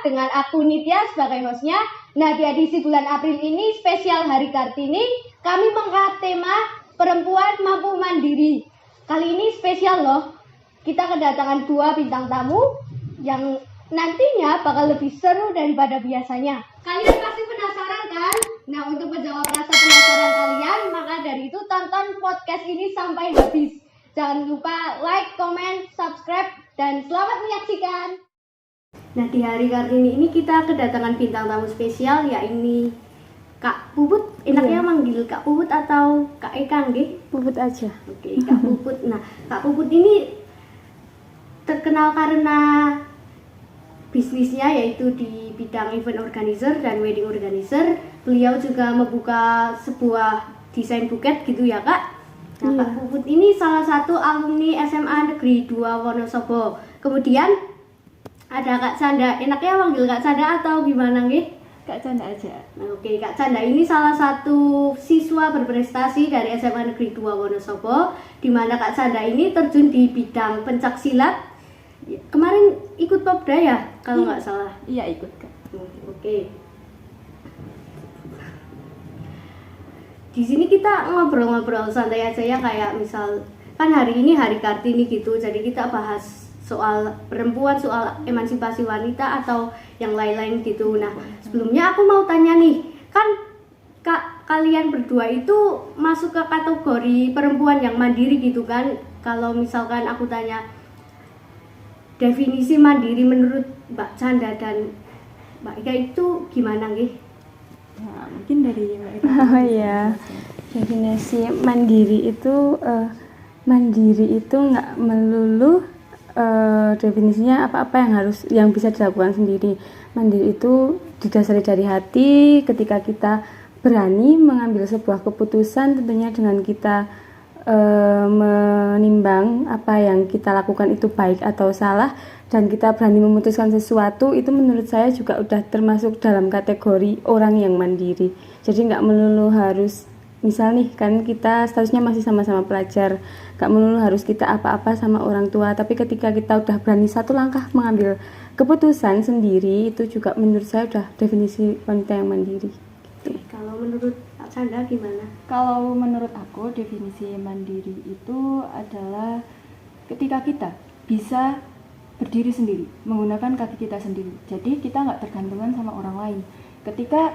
dengan aku Nitya sebagai hostnya. Nah, di edisi bulan April ini spesial Hari Kartini, kami mengangkat tema perempuan mampu mandiri. Kali ini spesial loh, kita kedatangan 2 bintang tamu yang nantinya bakal lebih seru daripada biasanya. Kalian pasti penasaran kan? Nah, untuk menjawab rasa penasaran kalian, maka dari itu tonton podcast ini sampai habis. Jangan lupa like, comment, subscribe, dan selamat menyaksikan. Nah, di hari Kartini ini kita kedatangan bintang tamu spesial, yaitu Kak Puput. Enaknya manggil Kak Puput atau Kak Eka nggih? Puput aja. Oke, Kak Puput. Nah, Kak Puput ini terkenal karena bisnisnya yaitu di bidang event organizer dan wedding organizer. Beliau juga membuka sebuah desain buket gitu ya, Kak. Nah, Kak Puput ini salah satu alumni SMA Negeri 2 Wonosobo. Kemudian ada Kak Canda. Enaknya manggil Kak Canda atau gimana nggih? Kak Canda aja. Nah, oke, Kak Canda ini salah satu siswa berprestasi dari SMA Negeri 2 Wonosobo, di mana Kak Canda ini terjun di bidang pencak silat. Kemarin ikut Popda ya, kalau nggak salah. Iya, ikut Kak. Oke. Di sini kita ngobrol-ngobrol santai aja ya, kayak misal kan hari ini Hari Kartini gitu, jadi kita bahas soal perempuan, soal emansipasi wanita atau yang lain-lain gitu. Nah, sebelumnya aku mau tanya nih, kan kalian berdua itu masuk ke kategori perempuan yang mandiri gitu kan? Kalau misalkan aku tanya definisi mandiri menurut Mbak Canda dan Mbak Ika itu gimana nggih? Nah, mungkin dari Mbak Ika. Oh iya. Definisi mandiri itu nggak melulu definisinya apa-apa yang bisa dilakukan sendiri. Mandiri itu didasari dari hati, ketika kita berani mengambil sebuah keputusan, tentunya dengan kita menimbang apa yang kita lakukan itu baik atau salah, dan kita berani memutuskan sesuatu, itu menurut saya juga udah termasuk dalam kategori orang yang mandiri. Jadi nggak melulu harus, misal nih kan kita statusnya masih sama-sama pelajar, nggak melulu harus kita apa-apa sama orang tua, tapi ketika kita udah berani satu langkah mengambil keputusan sendiri, itu juga menurut saya udah definisi wanita yang mandiri gitu. Kalau menurut Kak Canda gimana? Kalau menurut aku, definisi mandiri itu adalah ketika kita bisa berdiri sendiri, menggunakan kaki kita sendiri. Jadi kita nggak tergantungan sama orang lain. Ketika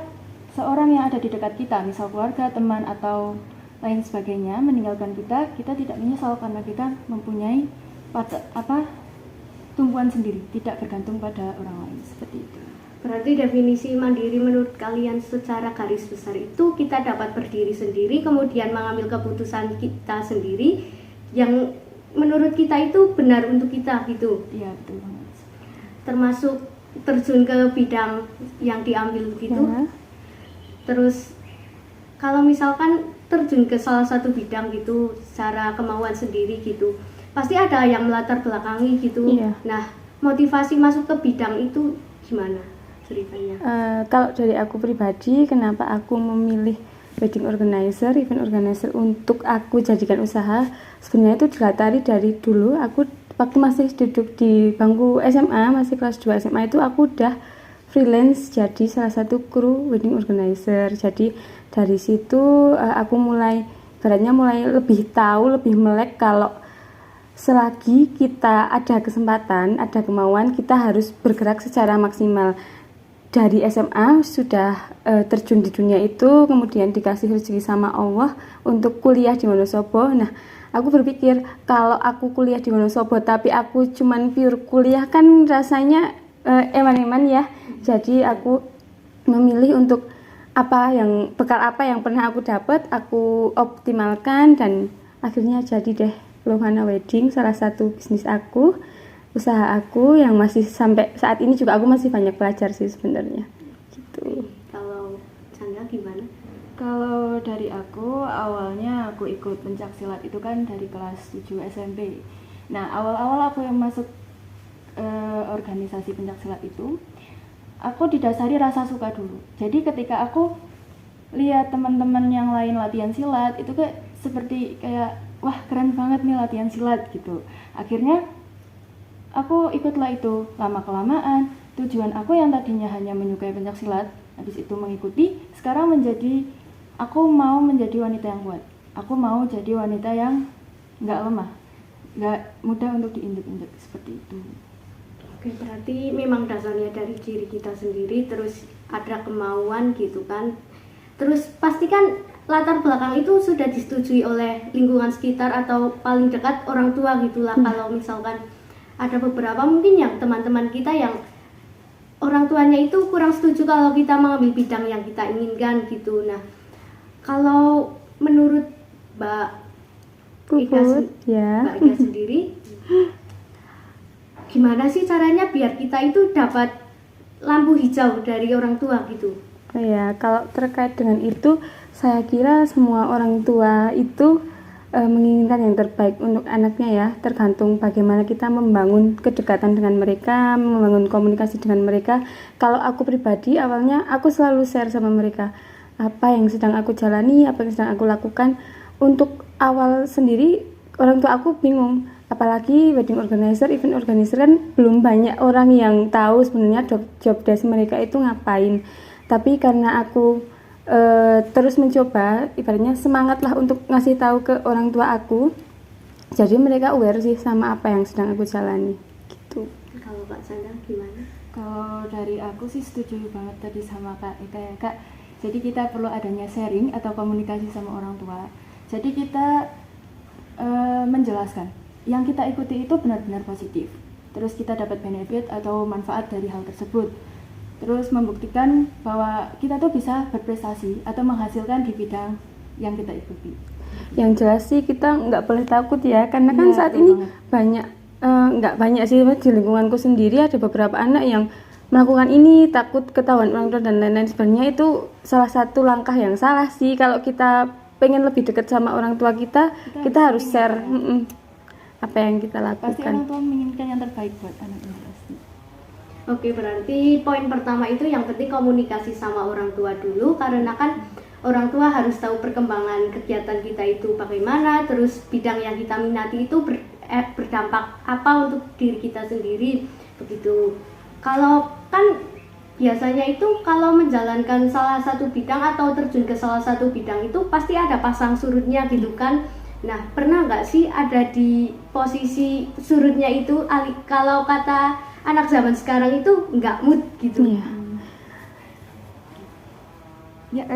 seorang yang ada di dekat kita, misal keluarga, teman, atau lain sebagainya, meninggalkan kita, kita tidak menyesal karena kita mempunyai tumpuan sendiri, tidak bergantung pada orang lain, seperti itu. Berarti definisi mandiri menurut kalian secara garis besar itu kita dapat berdiri sendiri, kemudian mengambil keputusan kita sendiri yang menurut kita itu benar untuk kita gitu. Iya, betul banget. Termasuk terjun ke bidang yang diambil gitu. Ya. Terus kalau misalkan terjun ke salah satu bidang gitu secara kemauan sendiri gitu, pasti ada yang melatar belakangi gitu. Iya. Nah, motivasi masuk ke bidang itu gimana ceritanya? Kalau dari aku pribadi, kenapa aku memilih wedding organizer, event organizer untuk aku jadikan usaha, sebenarnya itu dilatari dari dulu. Aku waktu masih duduk di bangku SMA, masih kelas 2 SMA itu aku udah freelance jadi salah satu kru wedding organizer. Jadi dari situ aku mulai lebih tahu, lebih melek kalau selagi kita ada kesempatan, ada kemauan, kita harus bergerak secara maksimal. Dari SMA sudah terjun di dunia itu, kemudian dikasih rezeki sama Allah untuk kuliah di Wonosobo. Nah, aku berpikir kalau aku kuliah di Wonosobo tapi aku cuman pure kuliah kan rasanya eman-eman ya. Jadi aku memilih untuk bekal apa yang pernah aku dapat, aku optimalkan, dan akhirnya jadi deh Lohana Wedding, salah satu bisnis aku, usaha aku yang masih sampai saat ini juga aku masih banyak belajar sih sebenarnya gitu. Kalau Canda gimana? Kalau dari aku, awalnya aku ikut pencak silat itu kan dari kelas 7 SMP. Nah, awal-awal aku yang masuk organisasi pencak silat itu, aku didasari rasa suka dulu. Jadi ketika aku lihat teman-teman yang lain latihan silat, itu seperti kayak wah keren banget nih latihan silat gitu. Akhirnya aku ikutlah itu, lama-kelamaan tujuan aku yang tadinya hanya menyukai pencaksilat, habis itu mengikuti, sekarang menjadi aku mau menjadi wanita yang kuat. Aku mau jadi wanita yang nggak lemah, nggak mudah untuk diinjek-injek seperti itu. Oke, berarti memang dasarnya dari diri kita sendiri, terus ada kemauan gitu kan. Terus pastikan latar belakang itu sudah disetujui oleh lingkungan sekitar atau paling dekat orang tua gitulah. Kalau misalkan ada beberapa mungkin yang teman-teman kita yang orang tuanya itu kurang setuju kalau kita mengambil bidang yang kita inginkan gitu. Nah, kalau menurut Mbak Ika, Mbak Ika sendiri, gimana sih caranya biar kita itu dapat lampu hijau dari orang tua gitu? Ya, kalau terkait dengan itu, saya kira semua orang tua itu menginginkan yang terbaik untuk anaknya ya, tergantung bagaimana kita membangun kedekatan dengan mereka, membangun komunikasi dengan mereka. Kalau aku pribadi, awalnya aku selalu share sama mereka apa yang sedang aku jalani, apa yang sedang aku lakukan. Untuk awal sendiri, orang tua aku bingung, apalagi wedding organizer, event organizer kan belum banyak orang yang tahu sebenarnya job desk mereka itu ngapain. Tapi karena aku terus mencoba, ibaratnya semangat lah untuk ngasih tahu ke orang tua aku, jadi mereka aware sih sama apa yang sedang aku jalani gitu. Kalau Kak Sandra gimana? Kalau dari aku sih setuju banget tadi sama Kak Eka ya Kak. Jadi kita perlu adanya sharing atau komunikasi sama orang tua. Jadi kita menjelaskan yang kita ikuti itu benar-benar positif, terus kita dapat benefit atau manfaat dari hal tersebut, terus membuktikan bahwa kita tuh bisa berprestasi atau menghasilkan di bidang yang kita ikuti. Yang jelas sih kita nggak boleh takut ya, karena kan saat ini banyak, nggak banyak sih di lingkunganku sendiri ada beberapa anak yang melakukan ini takut ketahuan orang tua dan lain-lain. Sebenarnya itu salah satu langkah yang salah sih. Kalau kita pengen lebih dekat sama orang tua kita harus share apa yang kita lakukan. Pasti orang tua menginginkan yang terbaik buat anaknya pasti. Oke, berarti poin pertama itu yang penting komunikasi sama orang tua dulu, karena kan orang tua harus tahu perkembangan kegiatan kita itu bagaimana, terus bidang yang kita minati itu berdampak apa untuk diri kita sendiri, begitu. Kalau kan biasanya itu kalau menjalankan salah satu bidang atau terjun ke salah satu bidang itu pasti ada pasang surutnya gitu kan. Nah, pernah nggak sih ada di posisi surutnya itu, kalau kata anak zaman sekarang itu nggak mood gitu? Ya,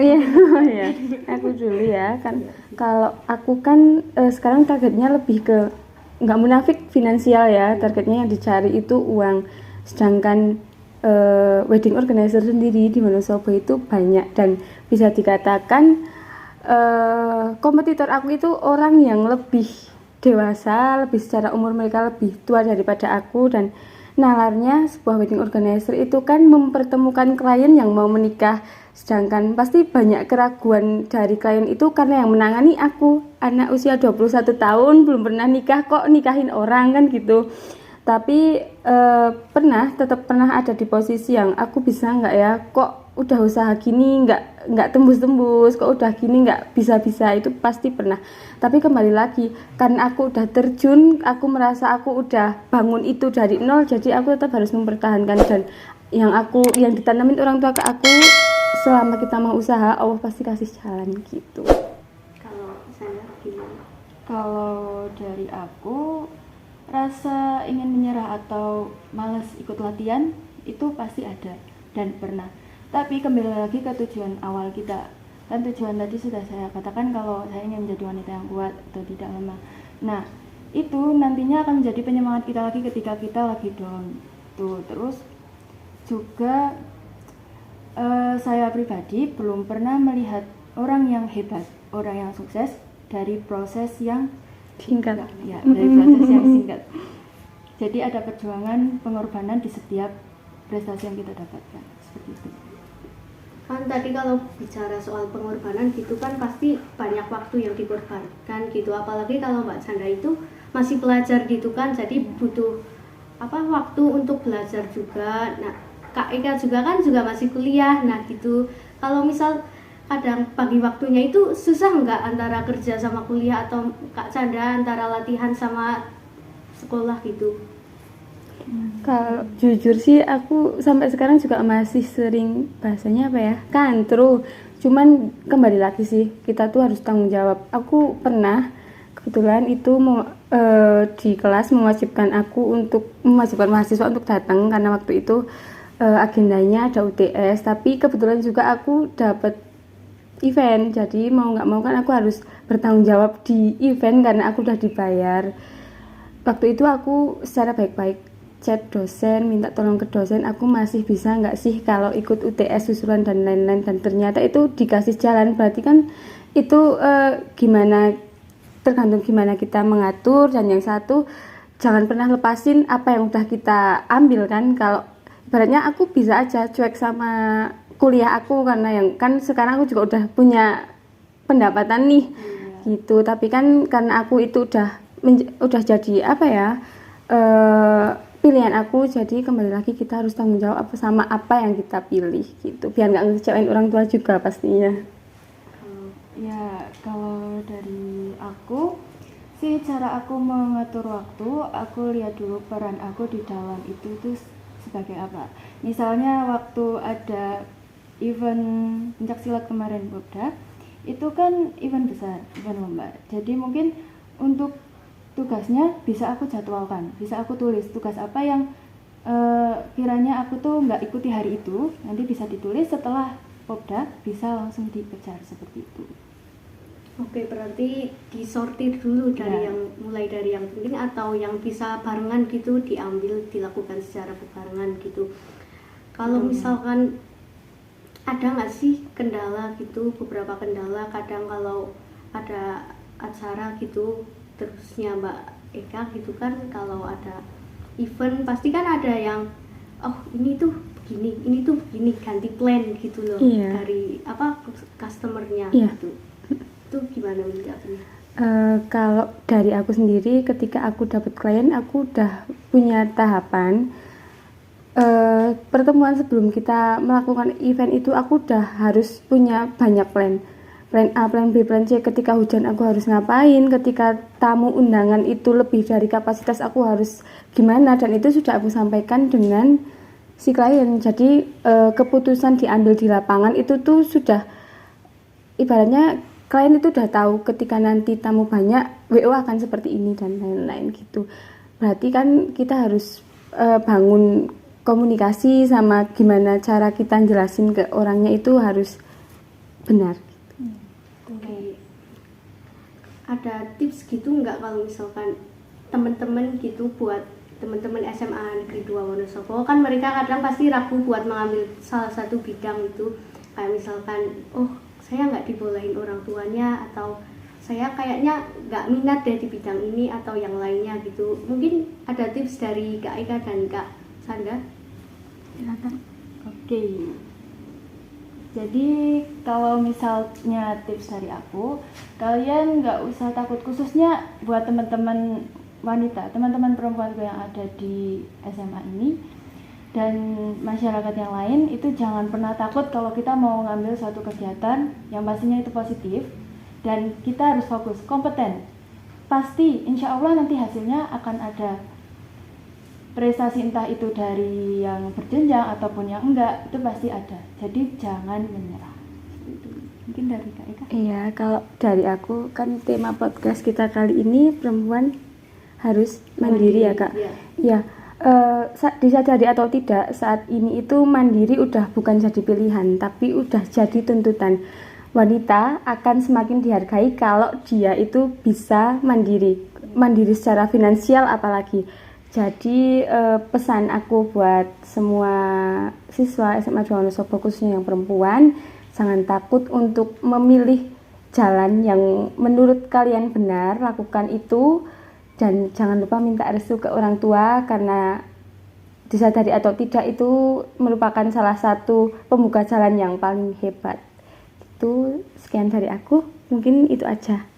aku dulu ya kan. Kalau aku kan sekarang targetnya lebih ke nggak munafik finansial ya, targetnya yang dicari itu uang. Sedangkan wedding organizer sendiri di Wonosobo itu banyak dan bisa dikatakan kompetitor aku itu orang yang lebih dewasa, lebih secara umur mereka lebih tua daripada aku. Dan nalarnya sebuah wedding organizer itu kan mempertemukan klien yang mau menikah, sedangkan pasti banyak keraguan dari klien itu karena yang menangani aku, anak usia 21 tahun belum pernah nikah kok nikahin orang kan gitu. Tapi tetap pernah ada di posisi yang aku bisa nggak ya, kok udah usaha gini nggak tembus-tembus, kok udah gini nggak bisa-bisa, itu pasti pernah. Tapi kembali lagi, karena aku udah terjun, aku merasa aku udah bangun itu dari nol, jadi aku tetap harus mempertahankan. Dan yang ditanamin orang tua ke aku, selama kita mau usaha, Allah pasti kasih jalan gitu. Kalau saya gimana? Kalau dari aku, rasa ingin menyerah atau malas ikut latihan itu pasti ada dan pernah. Tapi kembali lagi ke tujuan awal kita. Kan tujuan tadi sudah saya katakan kalau saya ingin menjadi wanita yang kuat atau tidak lemah. Nah, itu nantinya akan menjadi penyemangat kita lagi ketika kita lagi down. Terus juga saya pribadi belum pernah melihat orang yang hebat, orang yang sukses dari proses yang singkat. Ya, dari proses yang singkat. Jadi ada perjuangan, pengorbanan di setiap prestasi yang kita dapatkan. Seperti itu. Kan tadi kalau bicara soal pengorbanan gitu kan pasti banyak waktu yang dikorbankan gitu, apalagi kalau Mbak Chandra itu masih pelajar gitu kan, jadi butuh waktu untuk belajar juga. Nah, Kak Eka juga kan masih kuliah, nah gitu. Kalau misal kadang bagi waktunya itu susah nggak antara kerja sama kuliah, atau Kak Chandra antara latihan sama sekolah gitu? Kalau jujur sih aku sampai sekarang juga masih sering bahasanya apa ya, kantru. Cuman kembali lagi sih, kita tuh harus tanggung jawab. Aku pernah kebetulan itu di kelas mewajibkan mahasiswa untuk datang karena waktu itu agendanya ada UTS, tapi kebetulan juga aku dapat event, jadi mau nggak mau kan aku harus bertanggung jawab di event karena aku udah dibayar. Waktu itu aku secara baik-baik chat dosen, minta tolong ke dosen, aku masih bisa nggak sih kalau ikut UTS susulan dan lain-lain, dan ternyata itu dikasih jalan. Berarti kan itu tergantung gimana kita mengatur, dan yang satu jangan pernah lepasin apa yang udah kita ambil kan. Kalau ibaratnya aku bisa aja cuek sama kuliah aku karena yang kan sekarang aku juga udah punya pendapatan nih gitu, tapi kan karena aku itu udah jadi apa ya, pilihan aku, jadi kembali lagi kita harus tanggung jawab sama apa yang kita pilih gitu, biar nggak ngecewain orang tua juga pastinya. Ya, kalau dari aku sih, cara aku mengatur waktu, aku lihat dulu peran aku di dalam itu tuh sebagai apa. Misalnya waktu ada event pencaksilat kemarin Popda, itu kan event besar, event lomba. Jadi mungkin untuk tugasnya bisa aku jadwalkan, bisa aku tulis tugas apa yang kiranya aku tuh nggak ikuti hari itu, nanti bisa ditulis setelah Popda, bisa langsung dikejar seperti itu. Oke, berarti disortir dulu dari yang mulai dari yang penting atau yang bisa barengan gitu dilakukan secara barengan gitu. Kalau misalkan ada nggak sih kendala gitu, beberapa kendala kadang kalau ada acara gitu, terusnya Mbak Eka gitu kan, kalau ada event pasti kan ada yang ini tuh begini, ini tuh begini, ganti plan gitu loh dari customernya gitu. Itu gimana menjawabnya? Kalau dari aku sendiri, ketika aku dapat klien, aku udah punya tahapan. Pertemuan sebelum kita melakukan event itu aku udah harus punya banyak plan A, plan B, plan C. Ketika hujan aku harus ngapain, ketika tamu undangan itu lebih dari kapasitas aku harus gimana, dan itu sudah aku sampaikan dengan si klien. Jadi keputusan diambil di lapangan itu tuh sudah, ibaratnya klien itu udah tahu ketika nanti tamu banyak WO akan seperti ini dan lain-lain gitu. Berarti kan kita harus bangun komunikasi sama gimana cara kita jelasin ke orangnya itu harus benar. Oke. Ada tips gitu nggak kalau misalkan teman-teman gitu, buat teman-teman SMA Negeri 2 Wonosobo kan mereka kadang pasti ragu buat mengambil salah satu bidang itu, kayak misalkan saya nggak dibolehin orang tuanya, atau saya kayaknya nggak minat deh di bidang ini atau yang lainnya gitu. Mungkin ada tips dari Kak Ika dan Kak Sandra? Silakan. Oke. Jadi kalau misalnya tips dari aku, kalian nggak usah takut, khususnya buat teman-teman wanita, teman-teman perempuan yang ada di SMA ini dan masyarakat yang lain, itu jangan pernah takut kalau kita mau ngambil suatu kegiatan yang pastinya itu positif dan kita harus fokus, kompeten. Pasti insya Allah nanti hasilnya akan ada prestasi, entah itu dari yang berjenjang ataupun yang enggak, itu pasti ada. Jadi jangan menyerah. Mungkin dari Kak Eka. Iya, kalau dari aku kan tema podcast kita kali ini perempuan harus mandiri ya Kak. Iya. Disadari atau tidak, saat ini itu mandiri udah bukan jadi pilihan, tapi udah jadi tuntutan. Wanita akan semakin dihargai kalau dia itu bisa mandiri secara finansial apalagi. Jadi pesan aku buat semua siswa SMA 2 Wonosobo, khususnya yang perempuan, jangan takut untuk memilih jalan yang menurut kalian benar, lakukan itu. Dan jangan lupa minta restu ke orang tua, karena disadari atau tidak itu merupakan salah satu pembuka jalan yang paling hebat. Itu sekian dari aku, mungkin itu aja.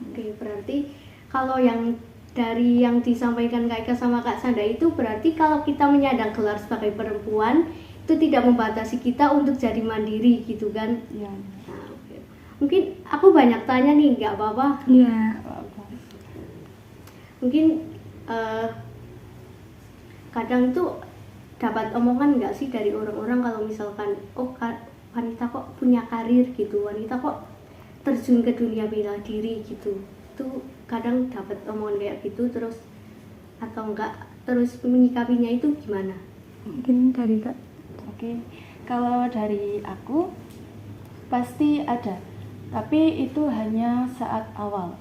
Oke, berarti kalau yang dari yang disampaikan Kak Ika sama Kak Sandra itu berarti kalau kita menyandang gelar sebagai perempuan itu tidak membatasi kita untuk jadi mandiri gitu kan? Iya. Nah, okay. Mungkin aku banyak tanya nih, nggak apa-apa? Iya. Mungkin kadang itu dapat omongan nggak sih dari orang-orang kalau misalkan wanita kok punya karir gitu, wanita kok terjun ke dunia bela diri gitu, itu kadang dapat omongan kayak gitu terus atau enggak, terus menyikapinya itu gimana? Mungkin dari Kak. Oke, kalau dari aku pasti ada, tapi itu hanya saat awal.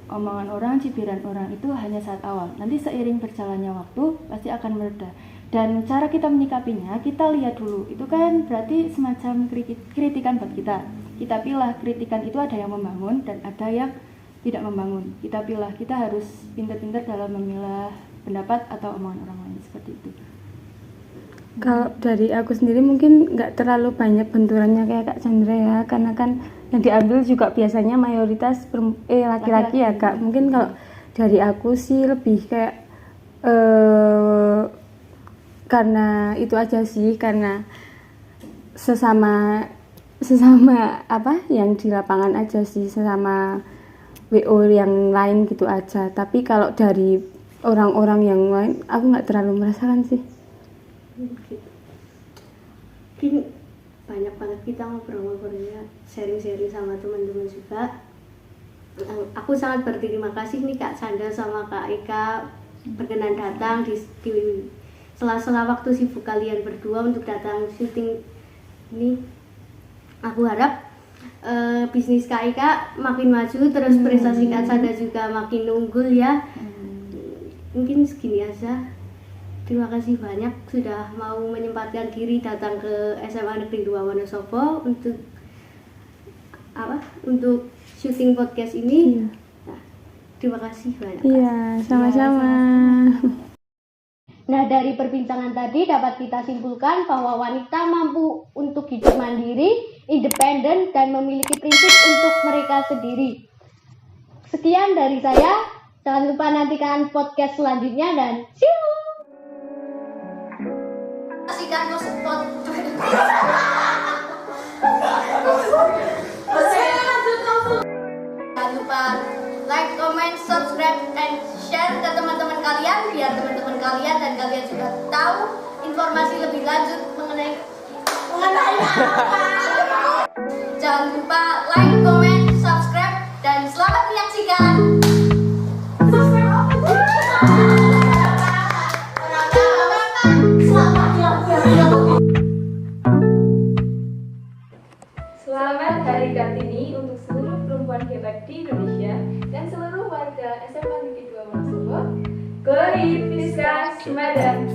Omongan orang, cibiran orang itu hanya saat awal. Nanti seiring berjalannya waktu pasti akan mereda. Dan cara kita menyikapinya, kita lihat dulu. Itu kan berarti semacam kritikan buat kita. Kita pilih kritikan itu ada yang membangun dan ada yang tidak membangun. Kita pilih, kita harus pintar-pintar dalam memilah pendapat atau omongan orang lain seperti itu. Kalau dari aku sendiri mungkin nggak terlalu banyak benturannya kayak Kak Chandra ya, karena kan yang diambil juga biasanya mayoritas laki-laki ya Kak. Mungkin kalau dari aku sih lebih kayak karena itu aja sih, karena sesama apa yang di lapangan aja sih, sesama WO yang lain gitu aja. Tapi kalau dari orang-orang yang lain aku nggak terlalu merasakan sih. Mungkin banyak banget kita ngobrol-ngobrolnya, sharing-sharing sama teman-teman juga. Aku sangat berterima kasih nih Kak Sandra sama Kak Eka berkenan datang di sela-sela waktu sibuk kalian berdua untuk datang syuting ini. Aku harap bisnis Kak Eka makin maju, terus prestasi Kak Sandra juga makin unggul ya. Mungkin segini aja. Terima kasih banyak sudah mau menyempatkan diri datang ke SMA Negeri 2 Wonosobo untuk syuting podcast ini. Nah, terima kasih banyak. Iya, sama-sama. Nah, dari perbincangan tadi dapat kita simpulkan bahwa wanita mampu untuk hidup mandiri, independen, dan memiliki prinsip untuk mereka sendiri. Sekian dari saya. Jangan lupa nantikan podcast selanjutnya dan see you. Jangan lupa like, comment, subscribe, and share ke teman-teman kalian biar teman-teman kalian dan kalian juga tahu informasi lebih lanjut mengenai apa. Jangan lupa like, comment, subscribe, dan selamat menyaksikan. Selamat Hari Kartini untuk seluruh perempuan hebat di Indonesia dan seluruh warga SMA Negeri 2 Wonosobo. Glory Fiskas Madam.